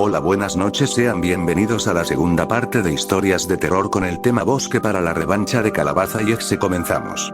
Hola, buenas noches, sean bienvenidos a la segunda parte de historias de terror con el tema Bosque para la revancha de Calabaza y Exe. Comenzamos.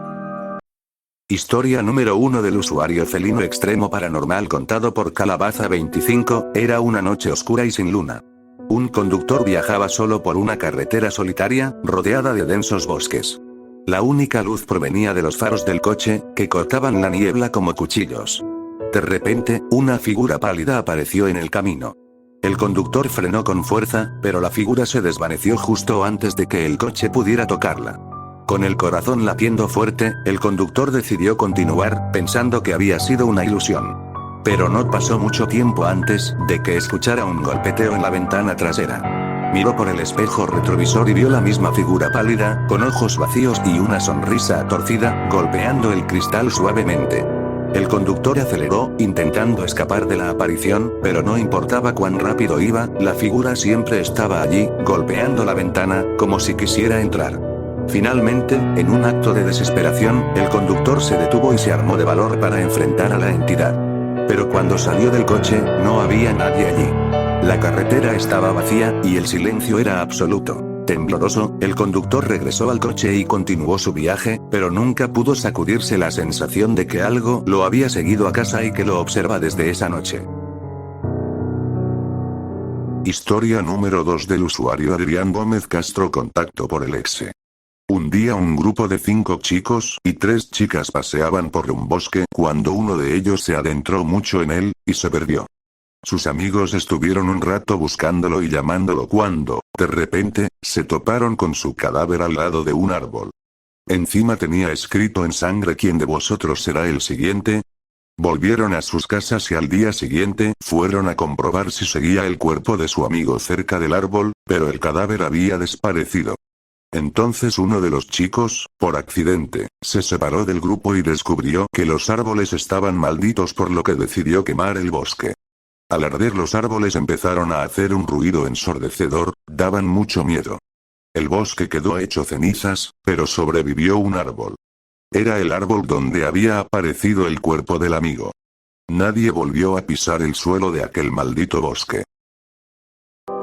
Historia número 1 del usuario felino extremo paranormal contado por Calabaza 25, era una noche oscura y sin luna. Un conductor viajaba solo por una carretera solitaria, rodeada de densos bosques. La única luz provenía de los faros del coche, que cortaban la niebla como cuchillos. De repente, una figura pálida apareció en el camino. El conductor frenó con fuerza, pero la figura se desvaneció justo antes de que el coche pudiera tocarla. Con el corazón latiendo fuerte, el conductor decidió continuar, pensando que había sido una ilusión. Pero no pasó mucho tiempo antes de que escuchara un golpeteo en la ventana trasera. Miró por el espejo retrovisor y vio la misma figura pálida, con ojos vacíos y una sonrisa torcida, golpeando el cristal suavemente. El conductor aceleró, intentando escapar de la aparición, pero no importaba cuán rápido iba, la figura siempre estaba allí, golpeando la ventana, como si quisiera entrar. Finalmente, en un acto de desesperación, el conductor se detuvo y se armó de valor para enfrentar a la entidad. Pero cuando salió del coche, no había nadie allí. La carretera estaba vacía, y el silencio era absoluto. Tembloroso, el conductor regresó al coche y continuó su viaje, pero nunca pudo sacudirse la sensación de que algo lo había seguido a casa y que lo observa desde esa noche. Historia número 2 del usuario Adrián Gómez Castro contacto por el Exe. Un día un grupo de 5 chicos y 3 chicas paseaban por un bosque cuando uno de ellos se adentró mucho en él, y se perdió. Sus amigos estuvieron un rato buscándolo y llamándolo cuando, de repente, se toparon con su cadáver al lado de un árbol. Encima tenía escrito en sangre: ¿quién de vosotros será el siguiente? Volvieron a sus casas y al día siguiente fueron a comprobar si seguía el cuerpo de su amigo cerca del árbol, pero el cadáver había desaparecido. Entonces uno de los chicos, por accidente, se separó del grupo y descubrió que los árboles estaban malditos, por lo que decidió quemar el bosque. Al arder los árboles empezaron a hacer un ruido ensordecedor, daban mucho miedo. El bosque quedó hecho cenizas, pero sobrevivió un árbol. Era el árbol donde había aparecido el cuerpo del amigo. Nadie volvió a pisar el suelo de aquel maldito bosque.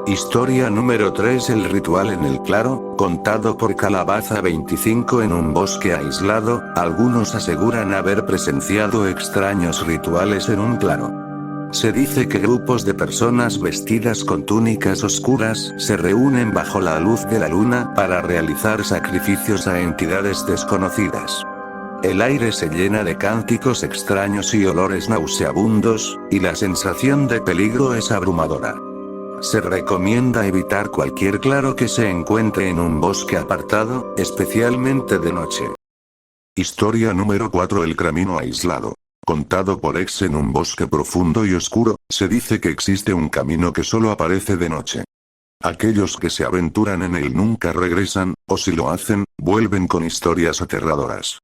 Historia número 3 El ritual en el claro, contado por Calabaza 25 en un bosque aislado, algunos aseguran haber presenciado extraños rituales en un claro. Se dice que grupos de personas vestidas con túnicas oscuras se reúnen bajo la luz de la luna para realizar sacrificios a entidades desconocidas. El aire se llena de cánticos extraños y olores nauseabundos, y la sensación de peligro es abrumadora. Se recomienda evitar cualquier claro que se encuentre en un bosque apartado, especialmente de noche. Historia número 4 El camino aislado. Contado por Ex en un bosque profundo y oscuro, se dice que existe un camino que solo aparece de noche. Aquellos que se aventuran en él nunca regresan, o si lo hacen, vuelven con historias aterradoras.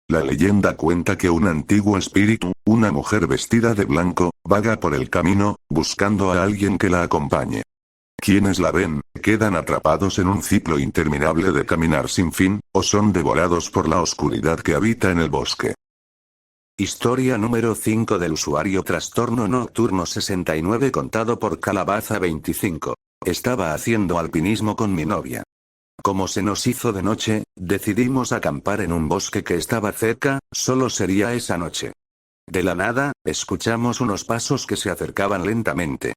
La leyenda cuenta que un antiguo espíritu, una mujer vestida de blanco, vaga por el camino, buscando a alguien que la acompañe. Quienes la ven, quedan atrapados en un ciclo interminable de caminar sin fin, o son devorados por la oscuridad que habita en el bosque. Historia número 5 del usuario Trastorno Nocturno 69 contado por Calabaza 25. Estaba haciendo alpinismo con mi novia. Como se nos hizo de noche, decidimos acampar en un bosque que estaba cerca, solo sería esa noche. De la nada, escuchamos unos pasos que se acercaban lentamente.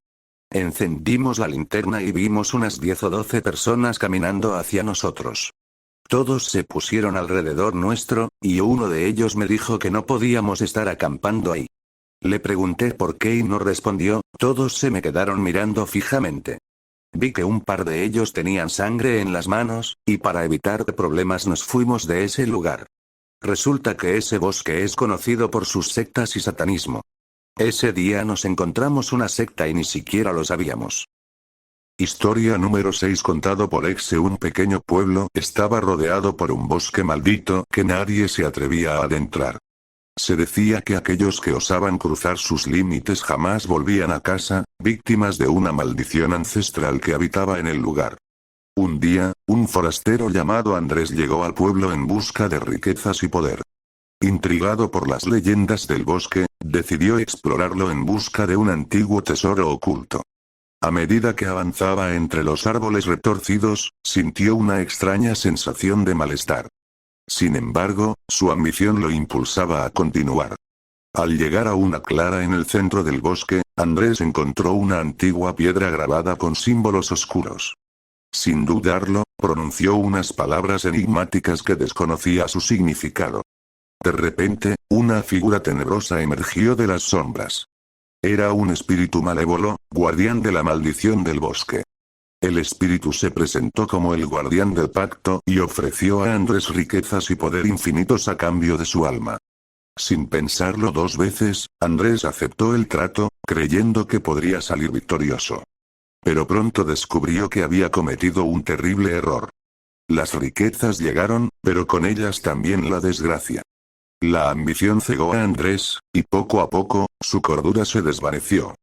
Encendimos la linterna y vimos unas 10 o 12 personas caminando hacia nosotros. Todos se pusieron alrededor nuestro, y uno de ellos me dijo que no podíamos estar acampando ahí. Le pregunté por qué y no respondió, todos se me quedaron mirando fijamente. Vi que un par de ellos tenían sangre en las manos, y para evitar problemas nos fuimos de ese lugar. Resulta que ese bosque es conocido por sus sectas y satanismo. Ese día nos encontramos una secta y ni siquiera lo sabíamos. Historia número 6 contado por Exe Un pequeño pueblo estaba rodeado por un bosque maldito que nadie se atrevía a adentrar. Se decía que aquellos que osaban cruzar sus límites jamás volvían a casa, víctimas de una maldición ancestral que habitaba en el lugar. Un día, un forastero llamado Andrés llegó al pueblo en busca de riquezas y poder. Intrigado por las leyendas del bosque, decidió explorarlo en busca de un antiguo tesoro oculto. A medida que avanzaba entre los árboles retorcidos, sintió una extraña sensación de malestar. Sin embargo, su ambición lo impulsaba a continuar. Al llegar a una clara en el centro del bosque, Andrés encontró una antigua piedra grabada con símbolos oscuros. Sin dudarlo, pronunció unas palabras enigmáticas que desconocía su significado. De repente, una figura tenebrosa emergió de las sombras. Era un espíritu malévolo, guardián de la maldición del bosque. El espíritu se presentó como el guardián del pacto y ofreció a Andrés riquezas y poder infinitos a cambio de su alma. Sin pensarlo dos veces, Andrés aceptó el trato, creyendo que podría salir victorioso. Pero pronto descubrió que había cometido un terrible error. Las riquezas llegaron, pero con ellas también la desgracia. La ambición cegó a Andrés, y poco a poco, su cordura se desvaneció.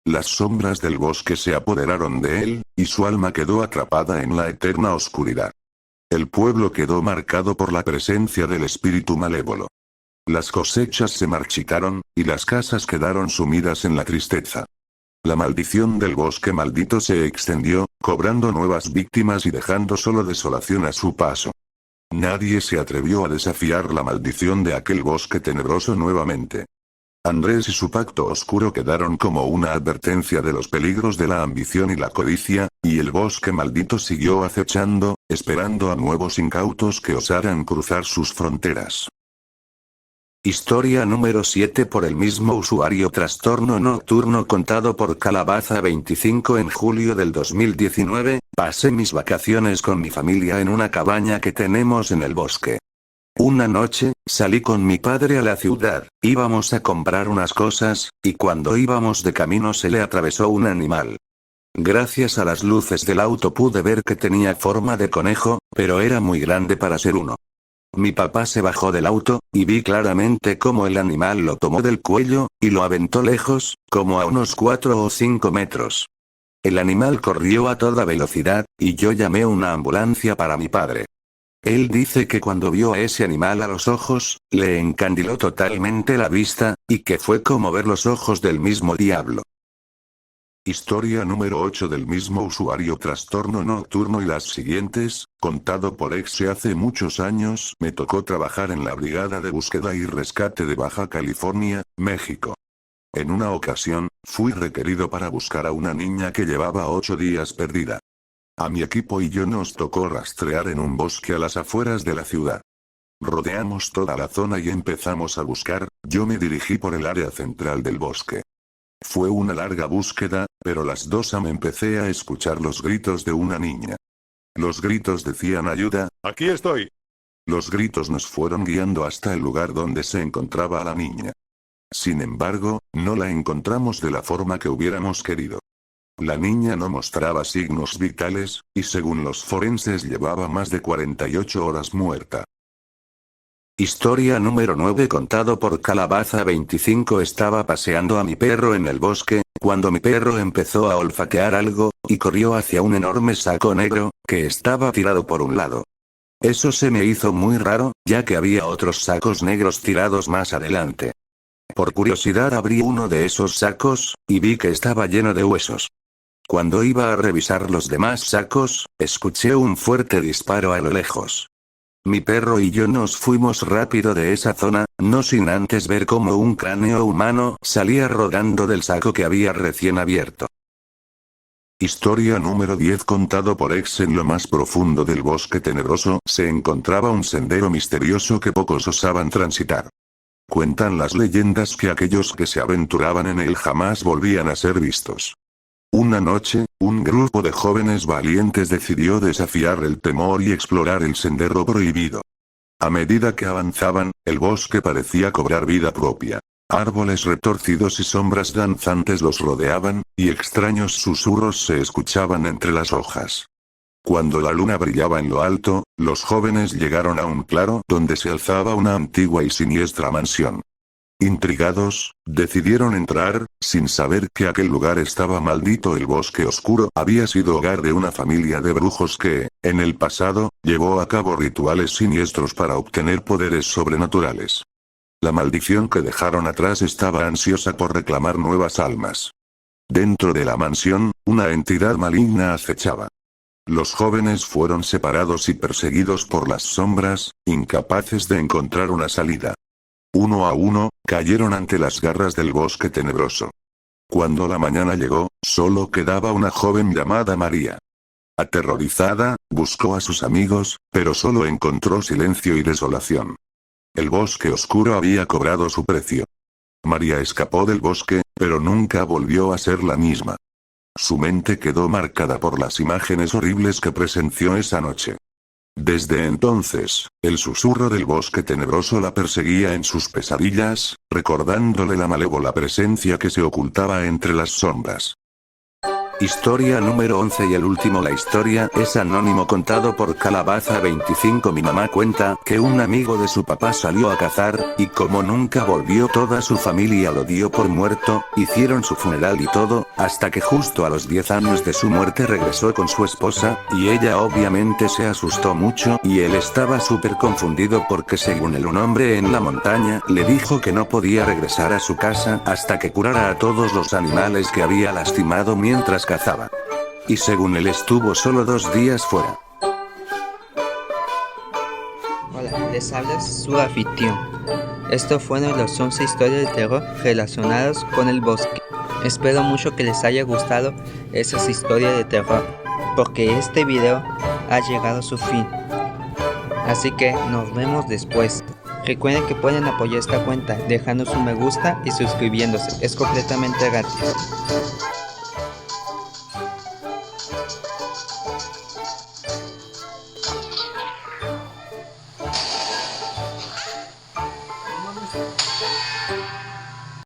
Las sombras del bosque se apoderaron de él, y su alma quedó atrapada en la eterna oscuridad. El pueblo quedó marcado por la presencia del espíritu malévolo. Las cosechas se marchitaron, y las casas quedaron sumidas en la tristeza. La maldición del bosque maldito se extendió, cobrando nuevas víctimas y dejando solo desolación a su paso. Nadie se atrevió a desafiar la maldición de aquel bosque tenebroso nuevamente. Andrés y su pacto oscuro quedaron como una advertencia de los peligros de la ambición y la codicia, y el bosque maldito siguió acechando, esperando a nuevos incautos que osaran cruzar sus fronteras. Historia número 7 por el mismo usuario. Trastorno nocturno contado por Calabaza. 25 en julio del 2019, pasé mis vacaciones con mi familia en una cabaña que tenemos en el bosque. Una noche, salí con mi padre a la ciudad, íbamos a comprar unas cosas, y cuando íbamos de camino se le atravesó un animal. Gracias a las luces del auto pude ver que tenía forma de conejo, pero era muy grande para ser uno. Mi papá se bajó del auto, y vi claramente cómo el animal lo tomó del cuello, y lo aventó lejos, como a unos 4 o 5 metros. El animal corrió a toda velocidad, y yo llamé una ambulancia para mi padre. Él dice que cuando vio a ese animal a los ojos, le encandiló totalmente la vista, y que fue como ver los ojos del mismo diablo. Historia número 8 del mismo usuario. Trastorno nocturno y las siguientes, contado por Exe. Hace muchos años me tocó trabajar en la Brigada de Búsqueda y Rescate de Baja California, México. En una ocasión, fui requerido para buscar a una niña que llevaba 8 días perdida. A mi equipo y yo nos tocó rastrear en un bosque a las afueras de la ciudad. Rodeamos toda la zona y empezamos a buscar. Yo me dirigí por el área central del bosque. Fue una larga búsqueda, pero a las 2 am empecé a escuchar los gritos de una niña. Los gritos decían ayuda, aquí estoy. Los gritos nos fueron guiando hasta el lugar donde se encontraba la niña. Sin embargo, no la encontramos de la forma que hubiéramos querido. La niña no mostraba signos vitales, y según los forenses llevaba más de 48 horas muerta. Historia número 9 contado por Calabaza. 25 Estaba paseando a mi perro en el bosque, cuando mi perro empezó a olfatear algo, y corrió hacia un enorme saco negro, que estaba tirado por un lado. Eso se me hizo muy raro, ya que había otros sacos negros tirados más adelante. Por curiosidad abrí uno de esos sacos, y vi que estaba lleno de huesos. Cuando iba a revisar los demás sacos, escuché un fuerte disparo a lo lejos. Mi perro y yo nos fuimos rápido de esa zona, no sin antes ver cómo un cráneo humano salía rodando del saco que había recién abierto. Historia número 10 contado por Ex. En lo más profundo del bosque tenebroso se encontraba un sendero misterioso que pocos osaban transitar. Cuentan las leyendas que aquellos que se aventuraban en él jamás volvían a ser vistos. Una noche, un grupo de jóvenes valientes decidió desafiar el temor y explorar el sendero prohibido. A medida que avanzaban, el bosque parecía cobrar vida propia. Árboles retorcidos y sombras danzantes los rodeaban, y extraños susurros se escuchaban entre las hojas. Cuando la luna brillaba en lo alto, los jóvenes llegaron a un claro donde se alzaba una antigua y siniestra mansión. Intrigados, decidieron entrar, sin saber que aquel lugar estaba maldito. El bosque oscuro había sido hogar de una familia de brujos que, en el pasado, llevó a cabo rituales siniestros para obtener poderes sobrenaturales. La maldición que dejaron atrás estaba ansiosa por reclamar nuevas almas. Dentro de la mansión, una entidad maligna acechaba. Los jóvenes fueron separados y perseguidos por las sombras, incapaces de encontrar una salida. Uno a uno, cayeron ante las garras del bosque tenebroso. Cuando la mañana llegó, solo quedaba una joven llamada María. Aterrorizada, buscó a sus amigos, pero solo encontró silencio y desolación. El bosque oscuro había cobrado su precio. María escapó del bosque, pero nunca volvió a ser la misma. Su mente quedó marcada por las imágenes horribles que presenció esa noche. Desde entonces, el susurro del bosque tenebroso la perseguía en sus pesadillas, recordándole la malévola presencia que se ocultaba entre las sombras. Historia número 11 y el último. La historia es anónimo, contado por Calabaza 25. Mi mamá cuenta que un amigo de su papá salió a cazar, y como nunca volvió, toda su familia lo dio por muerto, hicieron su funeral y todo, hasta que justo a los 10 años de su muerte regresó con su esposa, y ella obviamente se asustó mucho, y él estaba súper confundido porque según él un hombre en la montaña le dijo que no podía regresar a su casa hasta que curara a todos los animales que había lastimado mientras cazaba. Y según él estuvo solo 2 días fuera. Hola, les habla su anfitrión. Estos fueron los 11 historias de terror relacionadas con el bosque. Espero mucho que les haya gustado esas historias de terror, porque este video ha llegado a su fin. Así que nos vemos después. Recuerden que pueden apoyar esta cuenta dejando su me gusta y suscribiéndose. Es completamente gratis.